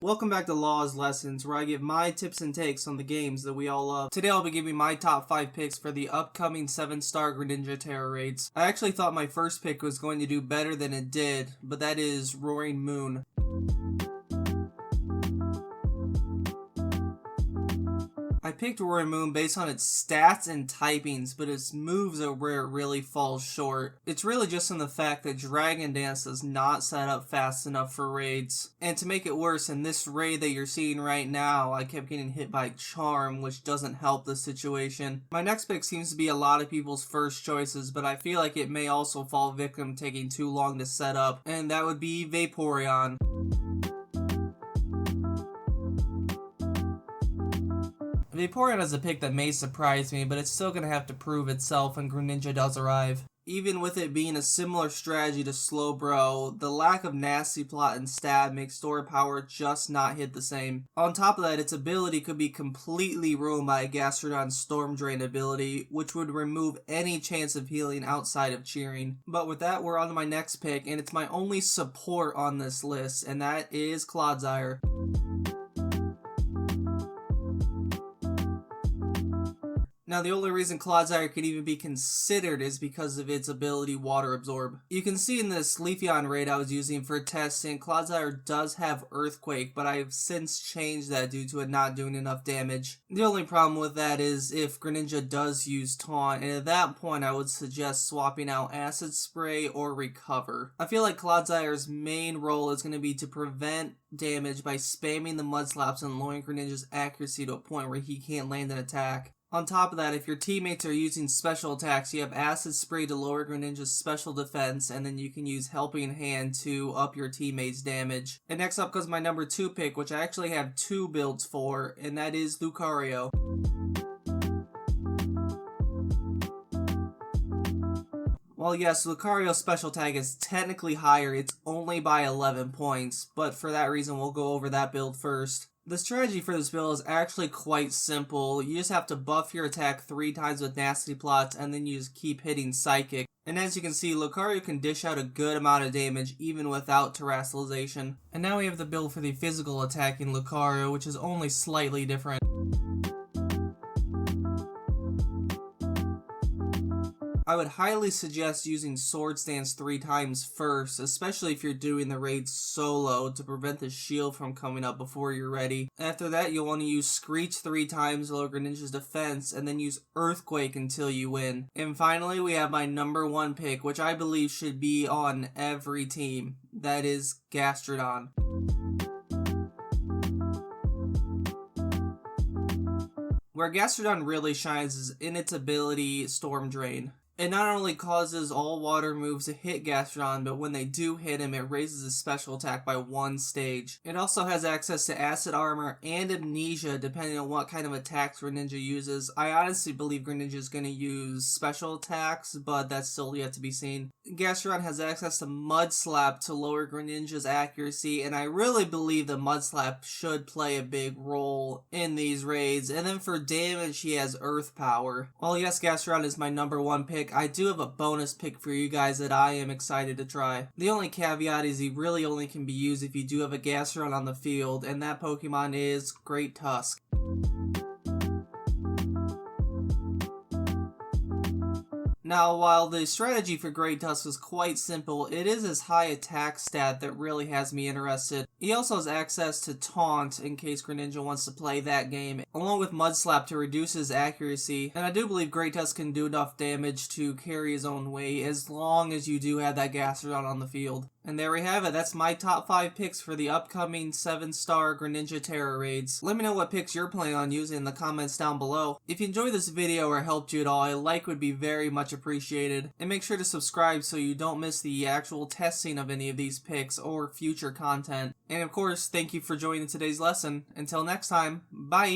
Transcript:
Welcome back to Law's Lessons, where I give my tips and takes on the games that we all love. Today I'll be giving my top 5 picks for the upcoming 7-star Greninja Tera Raids. I actually thought my first pick was going to do better than it did, but that is Roaring Moon. I picked Roaring Moon based on its stats and typings, but its moves are where it really falls short. It's really just on the fact that Dragon Dance does not set up fast enough for raids. And to make it worse, in this raid that you're seeing right now, I kept getting hit by Charm, which doesn't help the situation. My next pick seems to be a lot of people's first choices, but I feel like it may also fall victim to taking too long to set up, and that would be Vaporeon. Vaporeon is a pick that may surprise me, but it's still going to have to prove itself when Greninja does arrive. Even with it being a similar strategy to Slowbro, the lack of Nasty Plot and Stab makes Store Power just not hit the same. On top of that, its ability could be completely ruined by a Gastrodon's Storm Drain ability, which would remove any chance of healing outside of cheering. But with that, we're on to my next pick, and it's my only support on this list, and that is Clodsire. Now, the only reason Clodsire could even be considered is because of its ability Water Absorb. You can see in this Leafeon raid I was using for testing, Clodsire does have Earthquake, but I've since changed that due to it not doing enough damage. The only problem with that is if Greninja does use Taunt, and at that point I would suggest swapping out Acid Spray or Recover. I feel like Clodsire's main role is going to be to prevent damage by spamming the Mud Slaps and lowering Greninja's accuracy to a point where he can't land an attack. On top of that, if your teammates are using special attacks, you have Acid Spray to lower Greninja's special defense, and then you can use Helping Hand to up your teammates' damage. And next up goes my number 2 pick, which I actually have 2 builds for, and that is Lucario. Well, yes, Lucario's special tag is technically higher, it's only by 11 points, but for that reason we'll go over that build first. The strategy for this build is actually quite simple. You just have to buff your attack 3 times with Nasty Plots, and then you just keep hitting Psychic. And as you can see, Lucario can dish out a good amount of damage even without Terastallization. And now we have the build for the physical attacking Lucario, which is only slightly different. I would highly suggest using Swords Dance 3 times first, especially if you're doing the raid solo to prevent the shield from coming up before you're ready. After that, you'll want to use Screech 3 times to lower Greninja's defense, and then use Earthquake until you win. And finally, we have my number 1 pick, which I believe should be on every team. That is Gastrodon. Where Gastrodon really shines is in its ability Storm Drain. It not only causes all water moves to hit Gastrodon, but when they do hit him, it raises his special attack by 1 stage. It also has access to Acid Armor and Amnesia, depending on what kind of attacks Greninja uses. I honestly believe Greninja is going to use special attacks, but that's still yet to be seen. Gastrodon has access to Mud Slap to lower Greninja's accuracy, and I really believe that Mud Slap should play a big role in these raids. And then for damage, he has Earth Power. Well, yes, Gastrodon is my number 1 pick. I do have a bonus pick for you guys that I am excited to try. The only caveat is he really only can be used if you do have a Gastrodon on the field, and that Pokemon is Great Tusk. Now, while the strategy for Great Tusk is quite simple, it is his high attack stat that really has me interested. He also has access to Taunt in case Greninja wants to play that game, along with Mud Slap to reduce his accuracy, and I do believe Great Tusk can do enough damage to carry his own weight as long as you do have that Gastrodon on the field. And there we have it, that's my top 5 picks for the upcoming 7-star Greninja Tera Raids. Let me know what picks you're planning on using in the comments down below. If you enjoyed this video or helped you at all, a like would be very much appreciated. And make sure to subscribe so you don't miss the actual testing of any of these picks or future content. And of course, thank you for joining today's lesson. Until next time, bye!